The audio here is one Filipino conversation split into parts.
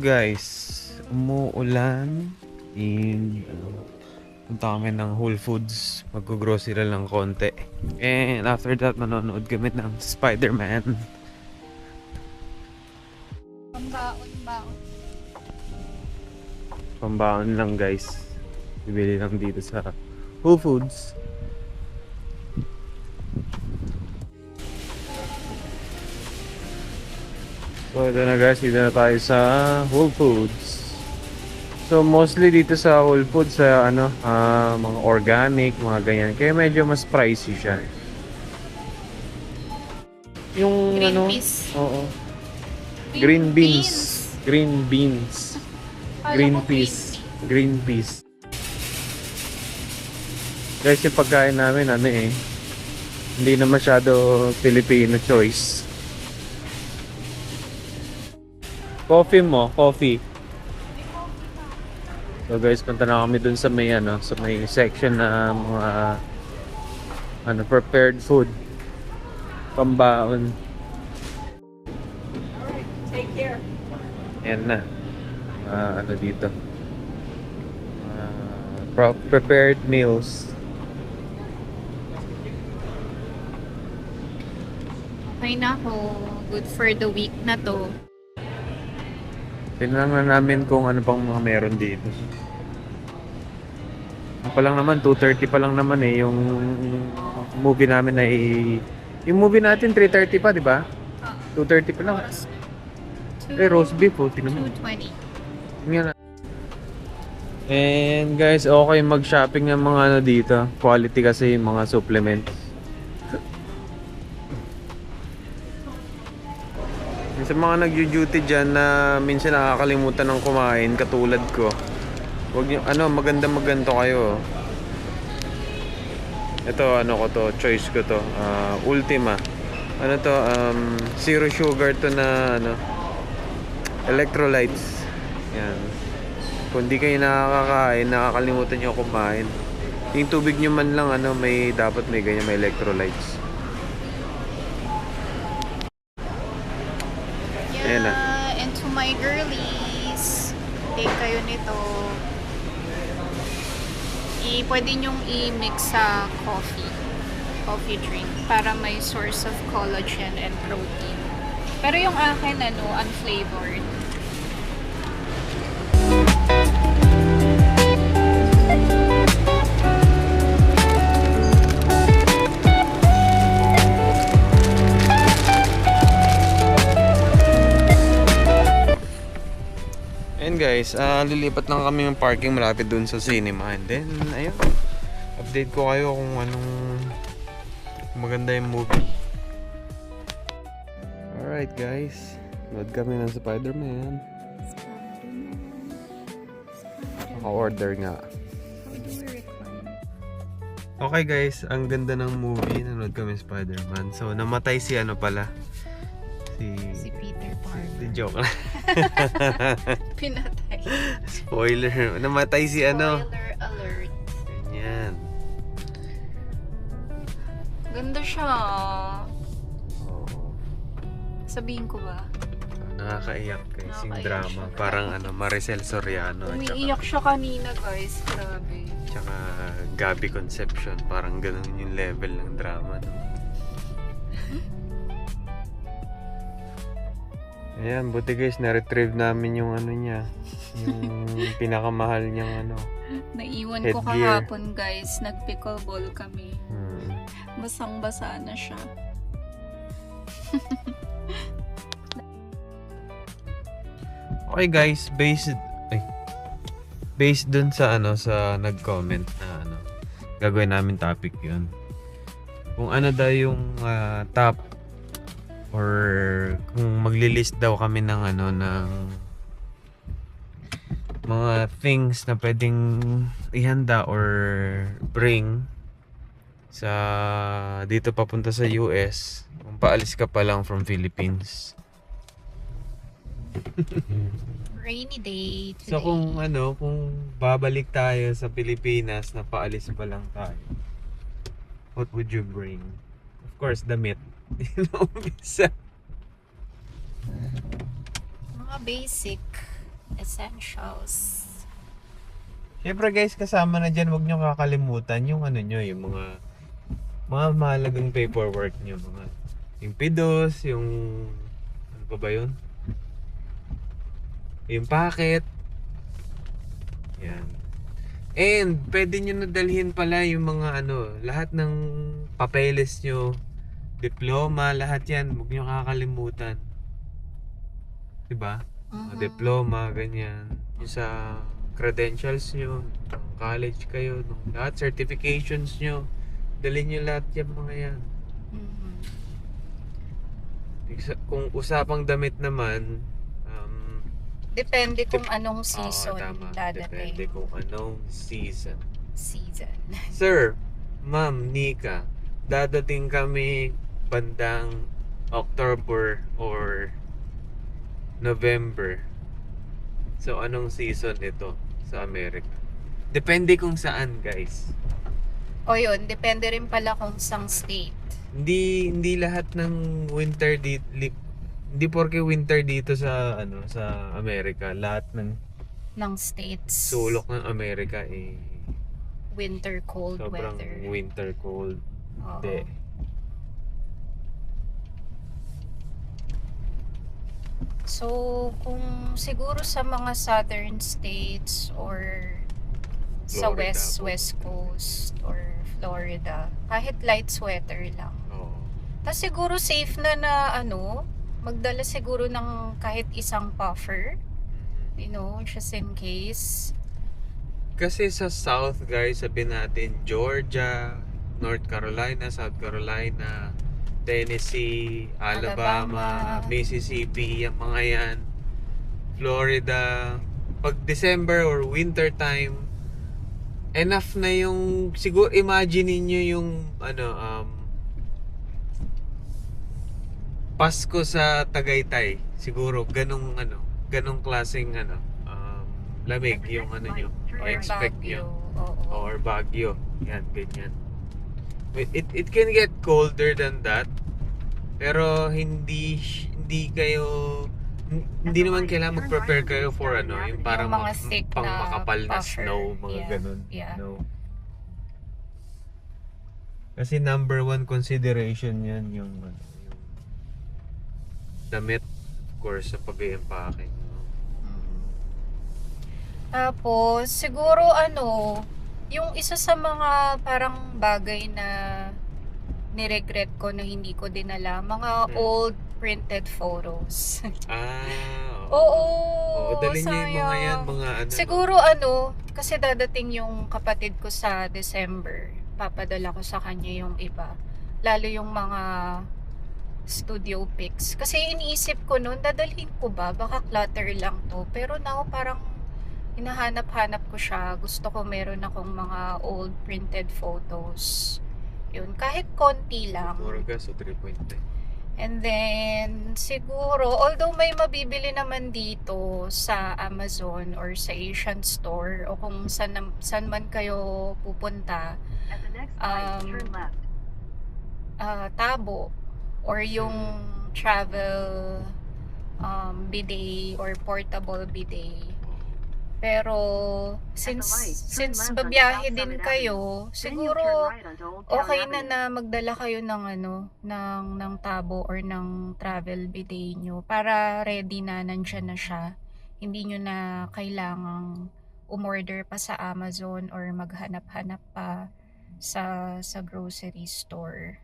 guys, umuulan and punta kami ng Whole Foods, mag-grocery lang konti. And after that, manonood kami ng Spider-Man. Pambaon-baon. Pambaon lang guys. Bibili lang dito sa Whole Foods. So ito na guys, dito na tayo sa Whole Foods. So mostly dito sa Whole Foods sa mga organic, mga ganyan. Kaya medyo mas pricey siya. Yung Green peas. Oo. Green beans. Green beans. Green peas. Green peas. Guys, yung pagkain namin hindi na masyado Filipino choice. Coffee mo, coffee. So guys, punta na kami dun sa may sa may section na mga prepared food. Pambaon. Alright, take care. Yan na. Dito. Prepared meals. Okay na ako. Good for the week na to. Tingnan na namin kung ano pang mga meron dito. Ano pa lang naman, 2:30 pa lang naman yung movie namin yung movie natin 3:30 pa, di ba? 2:30 pa lang. Roast beef, tingnan mo. 220. Tingnan na. And guys, okay mag-shopping ng mga dito. Quality kasi yung mga supplements. Sa mga nag-duty dyan na minsan nakakalimutan ng kumain katulad ko, wag niyo maganda kayo. Ito ko to, choice ko to, Ultima. Zero sugar to na electrolytes. Yan. Kung di kayo nakakakain, nakakalimutan niyo kumain. Yung tubig niyo man lang dapat may ganyan, may electrolytes. Ayan na. And to my girlies, take kayo nito. Pwede nyong i-mix sa coffee drink para may source of collagen and protein. Pero yung akin unflavored. And guys, lilipat lang kami ng parking malapit dun sa cinema. And then, ayun, update ko kayo kung anong maganda yung movie. Alright guys, load kami ng Spider-Man. Naka-order nga. Okay guys, ang ganda ng movie. Nanood kami ng Spider-Man. So, namatay si Si Peter Parker. Si joke lang. Pinatay. Spoiler. Namatay si Spoiler alert. Ganyan. Ganda siya. Oo. Sabihin ko ba? Nakakaiyak guys yung Nakakaiyak drama. siya. Parang Maricel Soriano. Umiiyak siya kanina guys. Grabe. Tsaka Gabby Concepcion. Parang ganun yung level ng drama. No? Ayan, buti guys, na-retrieve namin yung niya. Yung pinakamahal niyang Naiwan ko headgear. kahapon guys. Nag-pickleball kami. Basang-basa na siya. Okay guys, based dun sa sa nag-comment na gagawin namin topic 'yun. Kung daw yung top or kung maglilist daw kami ng ng mga things na pwedeng ihanda or bring sa dito papunta sa US kung paalis ka pa lang from Philippines. Rainy day today. So kung babalik tayo sa Pilipinas na paalis pa lang tayo, what would you bring? Of course, damit. Mga basic. Essentials. Siyempre guys, kasama na dyan, huwag nyo kakalimutan yung ano nyo, yung mga mahalagang paperwork nyo. Yung PIDOS, yung ano pa ba yun? Yung packet. Yan. And pwede nyo nadalhin pala yung mga lahat ng papeles nyo, diploma, lahat yan, huwag nyo kakalimutan. Diba? Mga diploma, ganyan. Yung sa credentials nyo, nung college kayo, nung lahat, certifications nyo, dalhin nyo lahat yung mga yan. Mhm. Kung usapang damit naman, Depende kung anong season tama. dadating. Depende kung anong season. Season. Sir, Ma'am Nika, dadating kami bandang October or November. So, anong season ito sa Amerika? Depende kung saan, guys. O yun, depende rin pala kung sang state. Hindi lahat ng winter hindi porke winter dito sa sa Amerika, lahat ng Ng states. sulok ng Amerika Winter cold sobrang weather. winter cold. Oo. Hindi. So, kung siguro sa mga southern states or sa Florida, west coast or Florida, kahit light sweater lang. Oo. Tapos siguro safe na magdala siguro ng kahit isang puffer, just in case. Kasi sa South, guys, sabihin natin Georgia, North Carolina, South Carolina, Tennessee, Alabama, Alabama. Mississippi, yung mga yan, Florida. Pag December or winter time, enough na yung, siguro imagine niyo yung Pasko sa Tagaytay. Siguro ganong klaseng lamig yung nyo, Or expect Baguio. nyo. Oo. Or Baguio. Yan, ganyan. It can get colder than that. Pero hindi naman kailangan mag-prepare kayo for yung parang Yung mga thick pang na makapal na puffer. snow, mga Yeah, ganun. yeah. No. Kasi number one consideration yan yung damit, of course, sa pag-i-empake. Tapos, siguro yung isa sa mga parang bagay na niregret ko na hindi ko dinala, mga old printed photos. Oo, dalhin niyo yung mga yan, sayang. mga Siguro kasi dadating yung kapatid ko sa December, papadala ko sa kanya yung iba. Lalo yung mga studio pics. Kasi iniisip ko noon, dadalhin ko ba? Baka clutter lang to. Pero now parang hinahanap-hanap ko siya. Gusto ko meron akong mga old printed photos. Yun, kahit konti lang. Moragas o 3.10. And then, siguro, although may mabibili naman dito sa Amazon or sa Asian store o kung saan man kayo pupunta, tabo or yung travel bidet or portable bidet. Pero since babiyahe din kayo, siguro okay na magdala kayo ng tabo or ng travel bidet nyo para ready na, nandyan na siya. Hindi nyo na kailangang umorder pa sa Amazon or maghanap-hanap pa sa grocery store.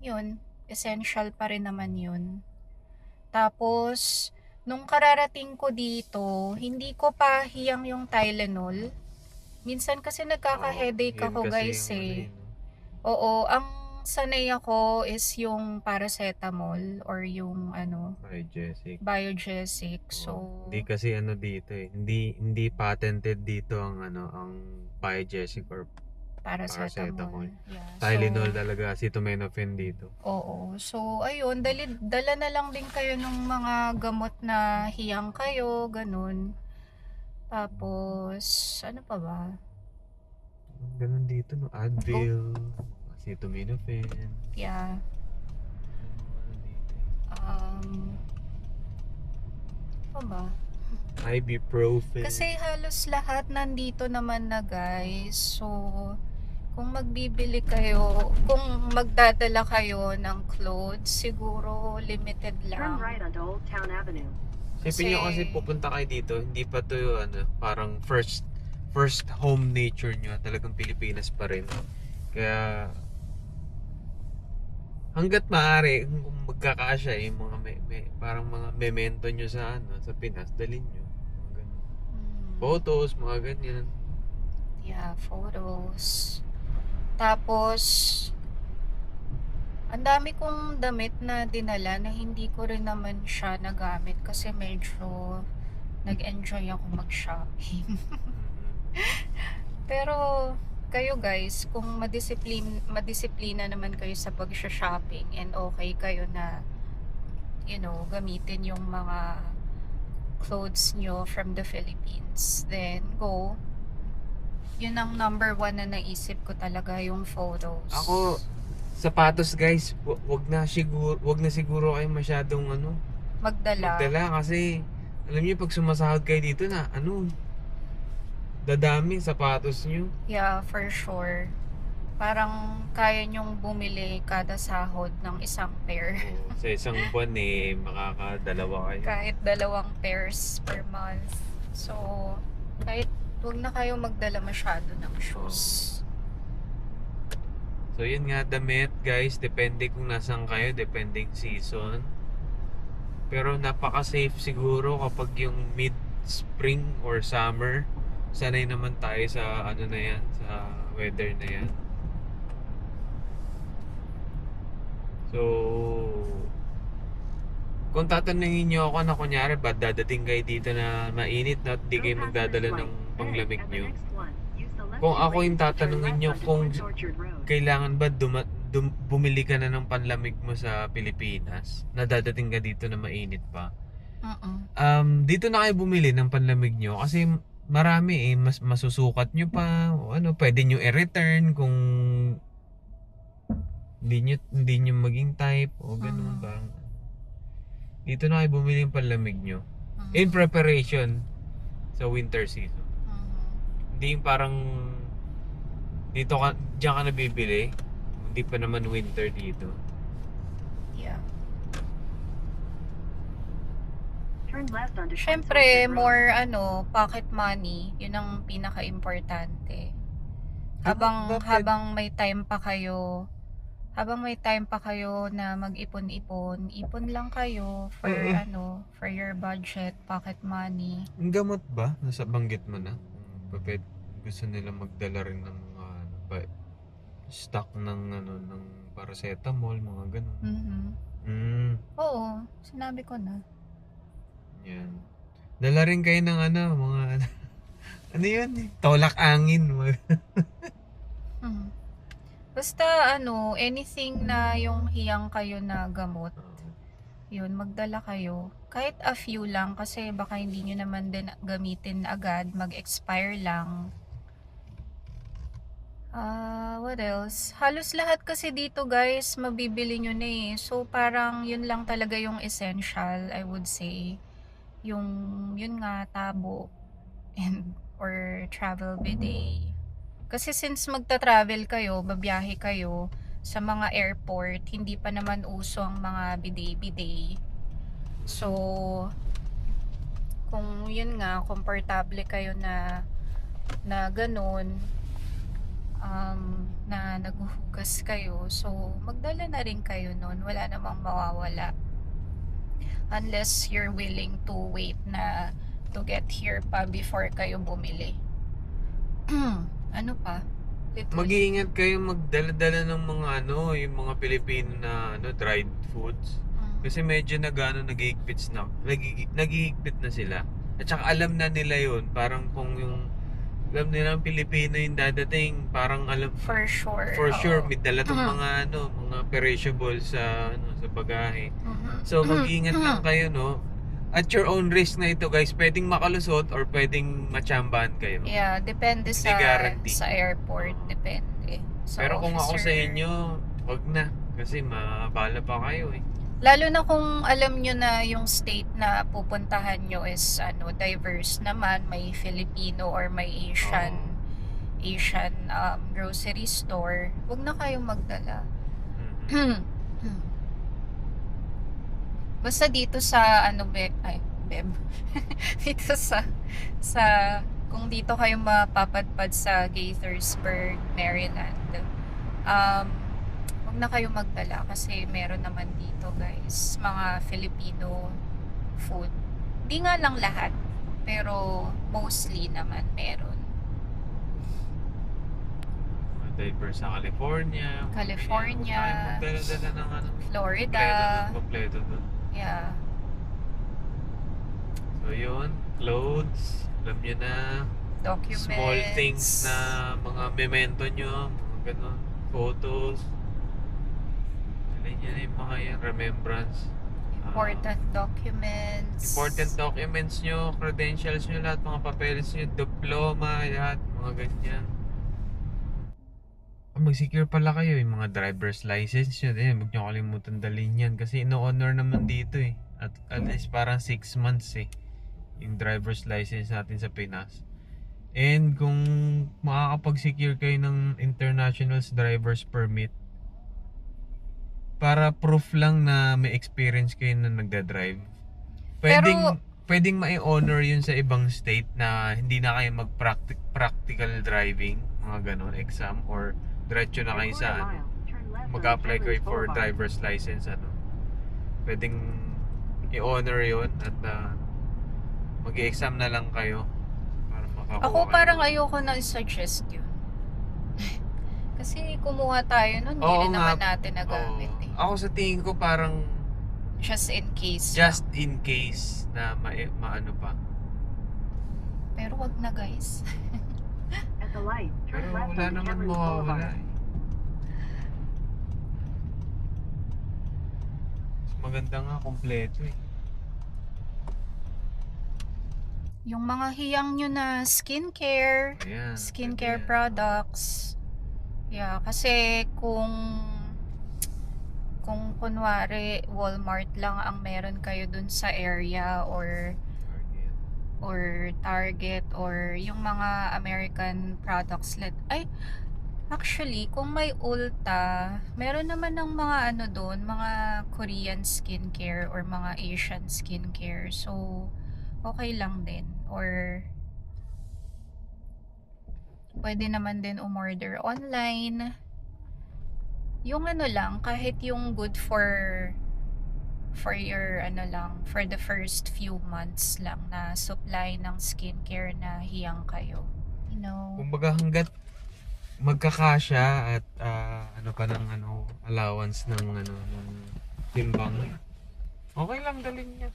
Yun, essential pa rin naman yun. Tapos, nung kararating ko dito, hindi ko pa hiyang yung Tylenol. Minsan kasi nagkaka-headache ako, guys, Oo, ang sanay ako is yung paracetamol or yung biogesic. So, hindi kasi dito hindi patented dito ang biogesic or paracetamol. Yeah. Tylenol talaga, acetaminophen dito. Oo. So, ayun, dala na lang din kayo ng mga gamot na hiyang kayo, ganun. Tapos, ano pa ba? Ganun dito, no? Advil, acetaminophen. Yeah. Ano ba? Ibuprofen. Kasi halos lahat nandito naman na guys. So, kung magbibili kayo, kung magdadala kayo ng clothes, siguro limited Turn lang. right onto Old Town Avenue. Isipin nyo kasi pupunta kayo dito, hindi pa to parang first home nature nyo, talagang Pilipinas pa rin. Kaya hanggat maaari, kung magkakasya yung mga parang mga memento nyo sa sa Pinas, dalhin nyo. Mga ganun. Photos, mga ganyan. Yeah, photos. Tapos, ang dami kong damit na dinala na hindi ko rin naman siya nagamit kasi medyo nag-enjoy ako mag-shopping. Pero kayo guys, kung madisiplina naman kayo sa pag-shopping and okay kayo na gamitin yung mga clothes nyo from the Philippines, then go. Yun ang number one na naisip ko talaga, yung photos. Ako, sapatos guys, wag na siguro kayo masyadong magdala kasi alam niyo pag sumasahod kayo dito na dadami sapatos niyo. Yeah, for sure. Parang kaya nyong bumili kada sahod ng isang pair. Sa isang buwan makakadalawa kayo. Kahit 2 pairs per month. So, kahit huwag na kayo magdala masyado ng shoes. So yun nga, damit guys, depende kung nasan kayo, depending season. Pero napaka-safe siguro kapag yung mid-spring or summer. Sanay naman tayo sa na yan, sa weather na yan. So, kung tatanungin nyo ako na kunyari, ba't dadating kayo dito na mainit na hindi kayo magdadala ng panglamig nyo? Kung ako yung tatanungin nyo kung kailangan ba bumili ka na ng panlamig mo sa Pilipinas, na dadating ka dito na mainit pa. Dito na kayo bumili ng panlamig nyo kasi marami mas masusukat nyo pa o pwede nyo i-return kung hindi nyo maging type o ganun parang dito na kayo bumili ng panlamig nyo in preparation sa winter season. Hindi yung parang diyan ka nabibili, hindi pa naman winter dito. Yeah. Turn left onto Syempre, more pocket money, yun ang pinaka-importante. Habang may time pa kayo, na mag-ipon-ipon, ipon lang kayo for for your budget, pocket money. Ang gamot ba? Nasa banggit mo na. Gusto nila magdala rin ng mga stock ng ng paracetamol, mga ganun. Oo, sinabi ko na. Yan. Dala rin kayo ng mga yun? Tolak angin. Basta anything na yung hiyang kayo na gamot, yun, magdala kayo. Kahit a few lang kasi baka hindi nyo naman din gamitin agad, mag-expire lang. What else? Halos lahat kasi dito guys, mabibili nyo na eh. So parang yun lang talaga yung essential, I would say. Yun nga, tabo or travel bidet. Kasi since magta-travel kayo, babiyahe kayo sa mga airport, hindi pa naman uso ang mga bidet-bidet. So, kung yun nga, komportable kayo na ganun, na naghuhugas kayo, so magdala na rin kayo nun, wala namang mawawala. Unless you're willing to wait na to get here pa before kayo bumili. Ano pa? Mag-iingat kayo magdala-dala ng mga yung mga Pilipino na dried foods. Kasi medyo nagihigpit na sila. At saka alam na nila yun. Parang kung alam nila ang Pilipino yung dadating, parang alam For sure may dala tong mga mga perishables sa bagahe. So mag-iingat lang kayo at your own risk na ito guys. Pwedeng makalusot or pwedeng machambahan kayo. Yeah, depende Hindi guarantee. sa airport, depende. So, pero kung ako sa inyo, wag na kasi mabala pa kayo eh. Lalo na kung alam nyo na yung state na pupuntahan nyo is ano, diverse naman, may Filipino or may Asian grocery store, huwag na kayong magdala. Mhm. Basta dito sa ano beb. Dito sa kung dito kayo mapapadpad sa Gaithersburg, Maryland. Huwag na kayo magdala kasi meron naman dito guys, mga Filipino food. Hindi nga lang lahat, pero mostly naman meron. Mga diverse sa California. California, Magdala-dala ng ano. Florida. Kompleto dun. Yeah. So yun, clothes, alam nyo na. Documents. Small things na mga memento nyo, mga ganun, photos. Alin nyo na yung mga yan, remembrance. Important documents. Important documents nyo, credentials nyo, lahat, mga papeles nyo, diploma, lahat, mga ganyan. Mag-secure pala kayo, yung mga driver's license nyo din, huwag nyo kalimutan dalhin yan kasi ino-honor naman dito eh. At least parang 6 months eh, yung driver's license natin sa Pinas. And kung makakapag-secure kayo ng international driver's permit, para proof lang na may experience kayo na nagda-drive, pwedeng ma-honor yun sa ibang state na hindi na kayo mag-practical driving, mga ganon, exam, or diretso na kayo sa ano, mag-apply kayo for driver's license, ano, pwedeng i-honor yun at mag-exam na lang kayo para makakuha Ako kayo. parang ayoko na i-suggest yun. Kasi kumuha tayo nun, hindi Oo rin nga. naman natin nagamit Oo. eh. Ako sa tingin ko parang Just in case. just in case na maano pa. Pero wag na guys. At the light, turn Pero left wala onto naman Chevron mawawala Boulevard. eh. Mas maganda nga kompleto eh. Yung mga hiyang nyo na skincare, Ayan, skincare pwede yan. products. Yeah, kasi kung kunwari Walmart lang ang meron kayo dun sa area or Target or yung mga American products actually kung may Ulta, meron naman ng mga ano doon, mga Korean skincare or mga Asian skincare, so okay lang din, or pwede naman din umorder online. Yung ano lang, kahit yung good for your ano lang, for the first few months lang na supply ng skincare na hiyang kayo. You know, Kumbaga hanggat magkakasya at ano pa ng ano allowance ng ano ng timbang, okay lang dalhin niya.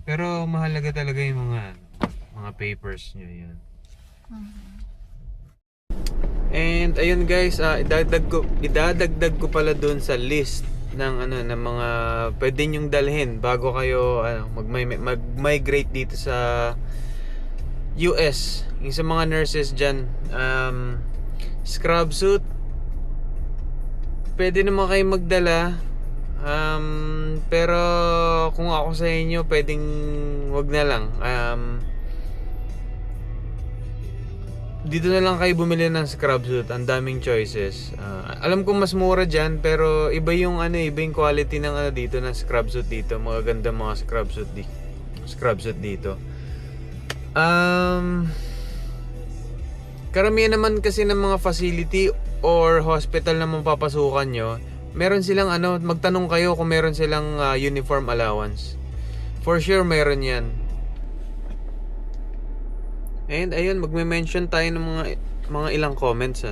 Pero mahalaga talaga yung mga papers niyo yan. And ayun guys, idadagdag ko pala doon sa list ng ano ng mga pwede nyong dalhin bago kayo mag-migrate dito sa US. Yung sa mga nurses diyan, scrub suit pwede naman kayo magdala. Pero kung ako sa inyo, pwedeng wag na lang. Dito na lang kayo bumili ng scrub suit. Ang daming choices. Alam ko mas mura dyan, pero iba yung quality ng ano dito ng scrub suit dito. Magaganda mga scrub suit dito. Karamihan naman kasi ng mga facility or hospital na mapapasukan nyo, meron silang magtanong kayo kung meron silang uniform allowance. For sure meron yan. And ayun, magme-mention tayo ng mga ilang comments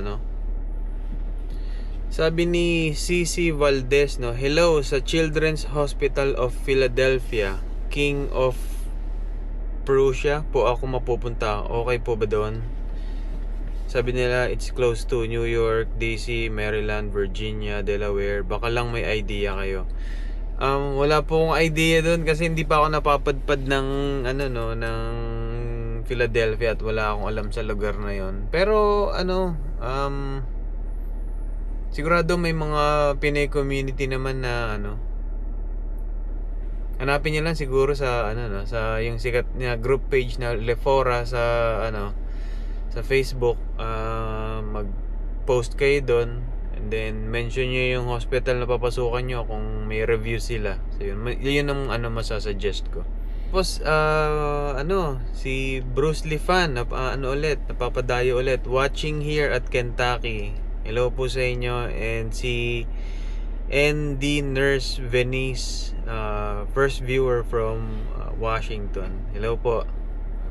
Sabi ni CC Valdez hello sa Children's Hospital of Philadelphia, King of Prussia po ako mapupunta. Okay po ba doon? Sabi nila it's close to New York, DC, Maryland, Virginia, Delaware. Baka lang may idea kayo. Wala po akong idea doon kasi hindi pa ako napapadpad ng ng Philadelphia at wala akong alam sa lugar na yon. Pero sigurado may mga Pinay community naman na Hanapin niyo lang siguro sa ano no, sa yung sikat na group page na Lefora sa ano, sa Facebook. Mag-post kayo doon and then mention niyo yung hospital na papasukan niyo kung may review sila. So yun ang ano masasuggest ko. Tapos ano, si Bruce Lee fan ano ulit, napapadayo ulit, watching here at Kentucky. Hello po sa inyo. And si ND Nurse Venice, first viewer from Washington. Hello po.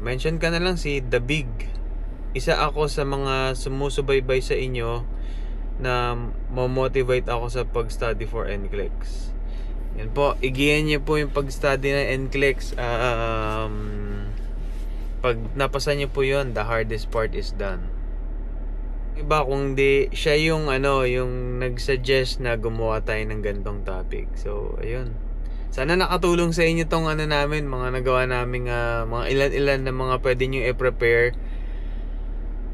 Mention ka na lang si The Big. Isa ako sa mga sumusubaybay sa inyo na motivate ako sa pag-study for NCLEX. Yan po, igihan niyo po yung pag-study ng NCLEX. Pag napasa niyo po yun, the hardest part is done. Iba kung di siya yung ano, yung nag-suggest na gumawa tayo ng gantong topic. So, ayun. Sana nakatulong sa inyo tong ano namin, mga nagawa naming mga ilan-ilan na mga pwede nyo i-prepare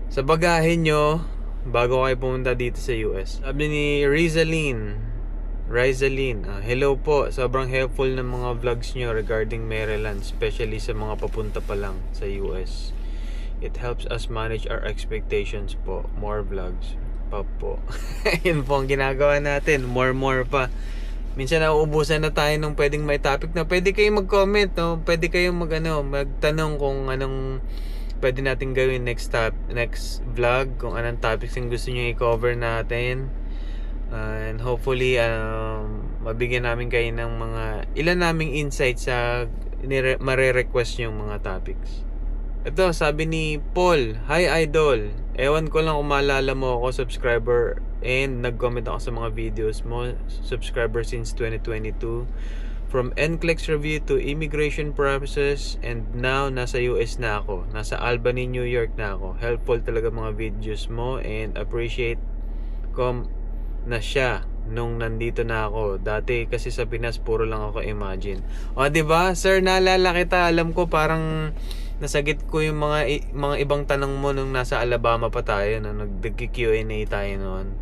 sa bagahe nyo bago kayo pumunta dito sa US. Sabi ni Rizalyn, hello po. Sobrang helpful ng mga vlogs nyo regarding Maryland, especially sa mga papunta pa lang sa US. It helps us manage our expectations po. More vlogs pa po. Yun po ang ginagawa natin. More pa. Minsan nauubusan na tayo ng pwedeng may topic na pwede kayong mag-comment, no? Pwede kayong magtanong kung anong pwede natin gawin next vlog, kung anong topics yung gusto nyo i-cover natin. And hopefully mabigyan namin kayo ng mga ilan naming insights sa mare-request yung mga topics. Ito, sabi ni Paul, hi idol. Ewan ko lang kung maalala mo ako, subscriber, and nag-comment ako sa mga videos mo, subscriber since 2022. From NCLEX review to immigration process, and now nasa US na ako. Nasa Albany, New York na ako. Helpful talaga mga videos mo and appreciate ko na siya nung nandito na ako. Dati kasi sa Pinas puro lang ako imagine. O, diba? Sir, naalala kita. Alam ko parang nasagit ko yung mga ibang tanong mo nung nasa Alabama pa tayo, nung nag-Q&A tayo noon.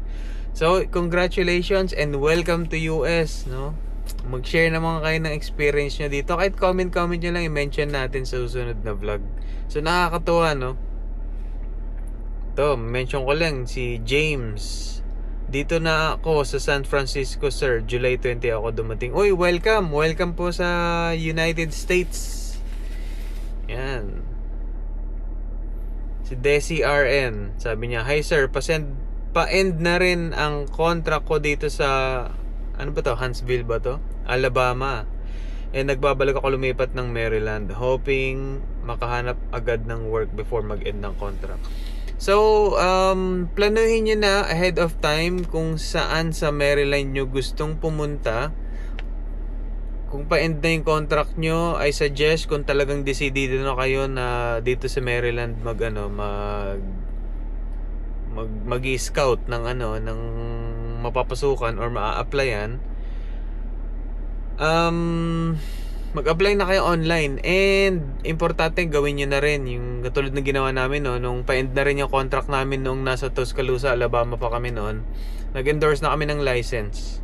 So, congratulations and welcome to US, no? Mag-share naman kayo ng experience nyo dito. Kahit comment nyo lang, i-mention natin sa susunod na vlog. So, nakakatuwa, no? Ito, mention ko lang si James. Dito na ako sa San Francisco, sir. July 20 ako dumating. Uy, welcome! Welcome po sa United States. Yan. Si Desi RN, sabi niya, hi sir, pa-end na rin ang contract ko dito sa, ano ba to? Huntsville ba to? Alabama. And nagbabalik ako lumipat ng Maryland, hoping makahanap agad ng work before mag-end ng contract. So, planuhin nyo na ahead of time kung saan sa Maryland nyo gustong pumunta. Kung pa-end na yung contract nyo, I suggest kung talagang decidido na kayo na dito sa Maryland mag-scout ng ng mapapasukan or maa-applyan, mag-apply na kayo online. And importante gawin nyo na rin yung katulad ng ginawa namin nung pa-end na rin yung contract namin nung nasa Tuscaloosa, Alabama pa kami noon. Nag-endorse na kami ng license.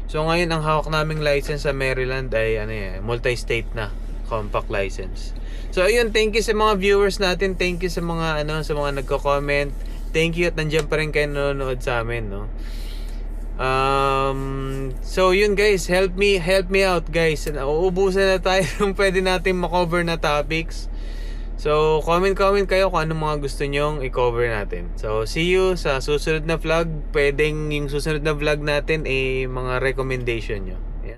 So ngayon ang hawak naming license sa Maryland ay multi-state na compact license. So ayun, thank you sa mga viewers natin, thank you sa mga sa mga nagko-comment. Thank you at nandiyan pa rin kayo nanonood sa amin, no. So yun guys, help me out guys. Uubusan na tayo ng pwede natin ma-cover na topics. So comment kayo kung anong mga gusto nyong i-cover natin. So see you sa susunod na vlog. Pwedeng yung susunod na vlog natin mga recommendation nyo.